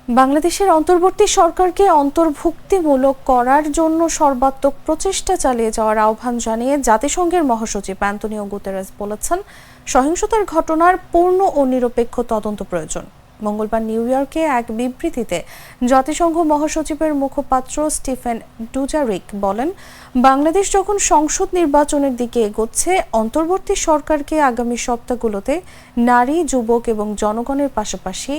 বাংলাদেশের অন্তর্বর্তী সরকারকে অন্তর্ভুক্তিমূলক করার জন্য সর্বাত্মক প্রচেষ্টা চালিয়ে যাওয়ার আহ্বান জানিয়ে জাতিসংঘের মহাসচিব অ্যান্তোনিও গুতেরেস বলেছেন, সহিংসতার ঘটনার পূর্ণ ও নিরপেক্ষ তদন্ত প্রয়োজন। মঙ্গলবার নিউ ইয়র্কে এক বিবৃতিতে জাতিসংঘ মহাসচিবের মুখপাত্র স্টিফেন ডুজারিক বলেন, বাংলাদেশ যখন সংসদ নির্বাচনের দিকে এগোচ্ছে, অন্তর্বর্তী সরকারকে আগামী সপ্তাহগুলোতে নারী, যুবক এবং জনগণের পাশাপাশি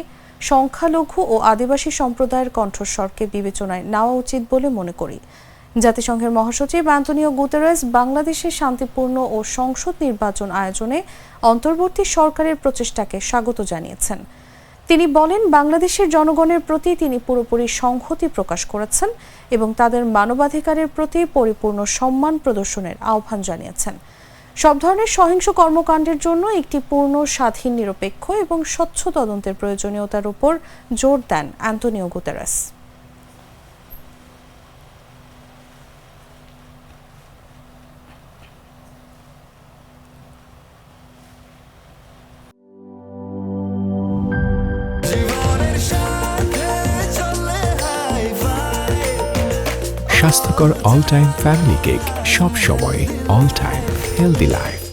সংখ্যালঘু ও আদিবাসী সম্প্রদায়ের কণ্ঠস্বরকে বিবেচনায় নেওয়া উচিত বলে মনে করি। জাতিসংঘের মহাসচিব অ্যান্তোনিও গুতেরেস বাংলাদেশের শান্তিপূর্ণ ও সংসদ নির্বাচন আয়োজনে অন্তর্বর্তী সরকারের প্রচেষ্টাকে স্বাগত জানিয়েছেন। তিনি বলেন, বাংলাদেশের জনগণের প্রতি তিনি পুরোপুরি সংহতি প্রকাশ করেছেন এবং তাদের মানবাধিকারের প্রতি পরিপূর্ণ সম্মান প্রদর্শনের আহ্বান জানিয়েছেন। সব ধরনের সহিংস কর্মকাণ্ডের জন্য একটি পূর্ণ, স্বাধীন, নিরপেক্ষ এবং স্বচ্ছ তদন্তের প্রয়োজনীয়তার উপর জোর দেন অ্যান্তোনিও গুতেরেস। স্বাস্থ্যকর অল টাইম ফ্যামিলি কেক, সব সময় অল টাইম হেলদি লাইফ।